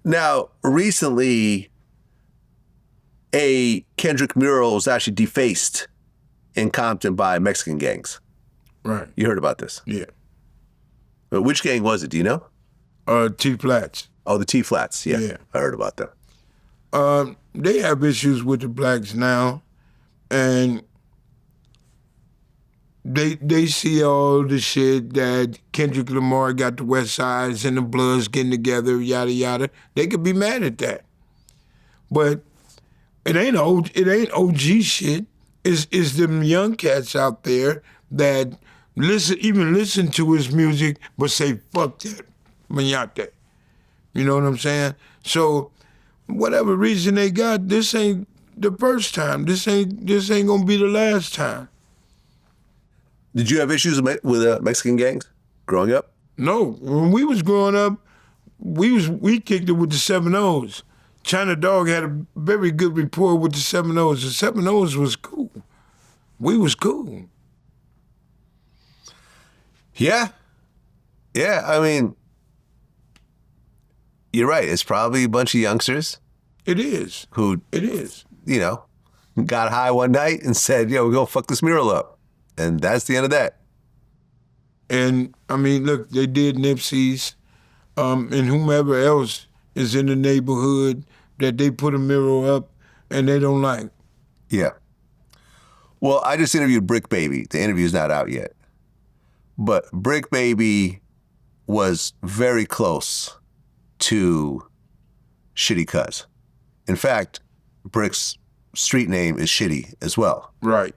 Now, recently, a Kendrick mural was actually defaced in Compton by Mexican gangs. Right. You heard about this? Yeah. But which gang was it? Do you know? T-Flats. Oh, the T-Flats. Yeah. Yeah. I heard about them. They have issues with the blacks now, and they see all the shit that Kendrick Lamar got the West Sides and the Bloods getting together, yada yada. They could be mad at that, but it ain't OG shit. It's them young cats out there that listen to his music, but say fuck that, mañate. You know what I'm saying? So, whatever reason they got, this ain't the first time. This ain't gonna be the last time. Did you have issues with Mexican gangs growing up? No, when we was growing up, we kicked it with the 7-O's. China Dog had a very good rapport with the 7-O's. The 7-O's was cool. We was cool. Yeah. Yeah, I mean, you're right. It's probably a bunch of youngsters. It is. It is. You know, got high one night and said, yo, we're going to fuck this mural up. And that's the end of that. And, I mean, look, they did Nipsey's, and whomever else is in the neighborhood that they put a mural up and they don't like. Yeah. Well, I just interviewed Brick Baby. The interview's not out yet. But Brick Baby was very close to Shitty Cuz. In fact, Brick's street name is Shitty as well. Right.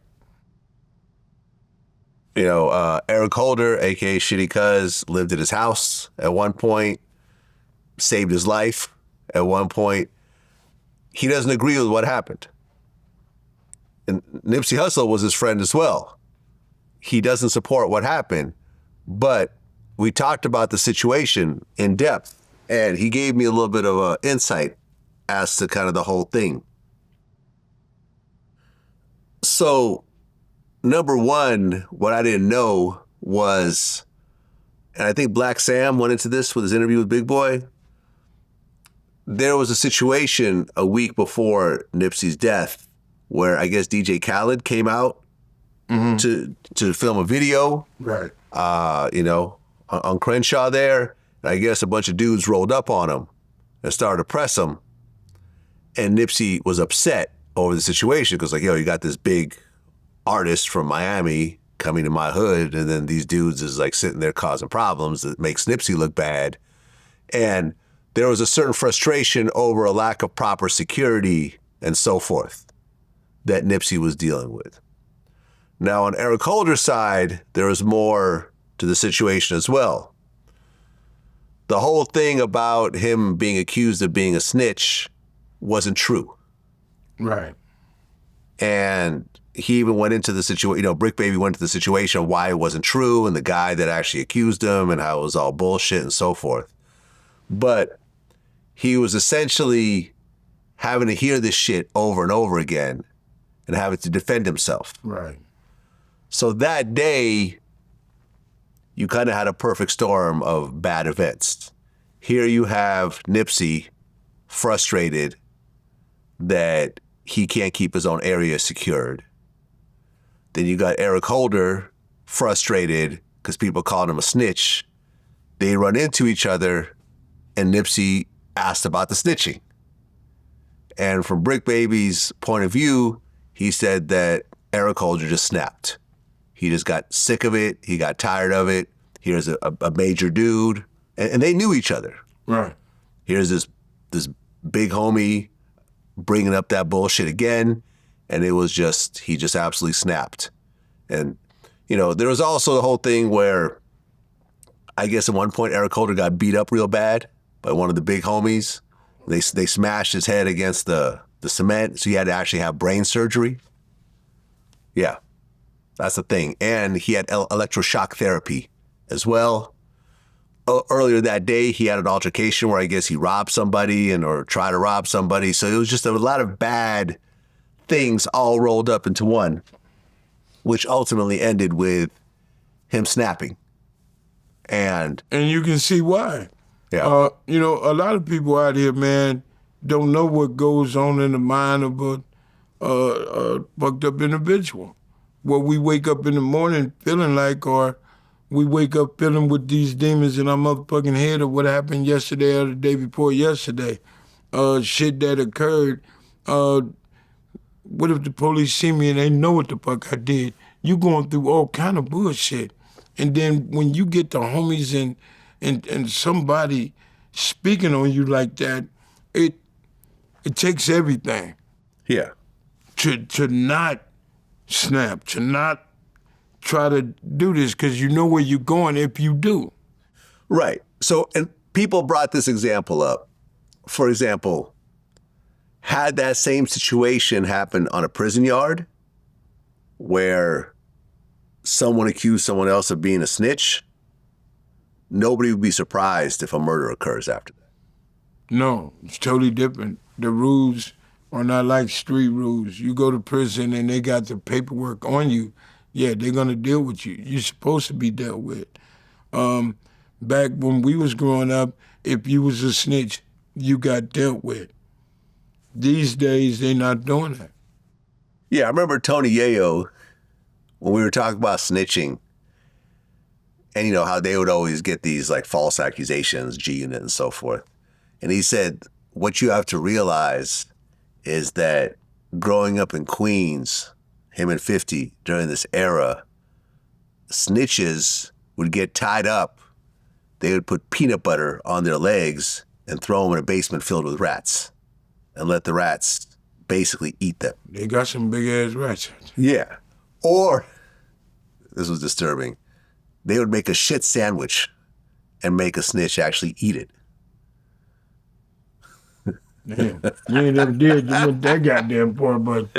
You know, Eric Holder, a.k.a. Shitty Cuz, lived at his house at one point, saved his life at one point. He doesn't agree with what happened. And Nipsey Hussle was his friend as well. He doesn't support what happened, but we talked about the situation in depth, and he gave me a little bit of an insight as to kind of the whole thing. So, number one, what I didn't know was, and I think Black Sam went into this with his interview with Big Boy, there was a situation a week before Nipsey's death where I guess DJ Khaled came out to film a video, right? You know, on Crenshaw there. And I guess a bunch of dudes rolled up on him and started to press him. And Nipsey was upset over the situation because, like, yo, you got this big artist from Miami coming to my hood, and then these dudes is like sitting there causing problems that makes Nipsey look bad. And there was a certain frustration over a lack of proper security and so forth that Nipsey was dealing with. Now, on Eric Holder's side, there was more to the situation as well. The whole thing about him being accused of being a snitch wasn't true. Right. And he even went into the situation, you know, Brick Baby went into the situation of why it wasn't true and the guy that actually accused him and how it was all bullshit and so forth. But he was essentially having to hear this shit over and over again and having to defend himself. Right. So that day, you kind of had a perfect storm of bad events. Here you have Nipsey frustrated that he can't keep his own area secured. Then you got Eric Holder frustrated because people called him a snitch. They run into each other and Nipsey asked about the snitching. And from Brick Baby's point of view, he said that Eric Holder just snapped. He just got sick of it. He got tired of it. Here's a major dude. And they knew each other. Right. Here's this big homie bringing up that bullshit again. And it was just, he just absolutely snapped. And, you know, there was also the whole thing where I guess at one point Eric Holder got beat up real bad by one of the big homies. They smashed his head against the cement, so he had to actually have brain surgery. Yeah, that's the thing. And he had electroshock therapy as well. Earlier that day, he had an altercation where I guess he robbed somebody or tried to rob somebody. So it was just a lot of bad things all rolled up into one, which ultimately ended with him snapping. And you can see why. Yeah. You know, a lot of people out here, man, don't know what goes on in the mind of a fucked up individual. What we wake up in the morning feeling like, or we wake up feeling with these demons in our motherfucking head of what happened yesterday or the day before yesterday. Shit that occurred. What if the police see me and they know what the fuck I did? You going through all kind of bullshit. And then when you get the homies and somebody speaking on you like that, it takes everything Yeah. to not snap, to not try to do this, because you know where you're going if you do. Right. So, and people brought this example up. For example, had that same situation happen on a prison yard where someone accused someone else of being a snitch, nobody would be surprised if a murder occurs after that. No, it's totally different. The rules are not like street rules. You go to prison and they got the paperwork on you. Yeah, they're gonna deal with you. You're supposed to be dealt with. Back when we was growing up, if you was a snitch, you got dealt with. These days, they're not doing that. Yeah, I remember Tony Yayo, when we were talking about snitching, and you know how they would always get these like false accusations, G-Unit and so forth. And he said, what you have to realize is that growing up in Queens, him and 50, during this era, snitches would get tied up. They would put peanut butter on their legs and throw them in a basement filled with rats and let the rats basically eat them. They got some big ass rats. Yeah. Or, this was disturbing, they would make a shit sandwich and make a snitch actually eat it. Damn. You ain't never did that goddamn part, but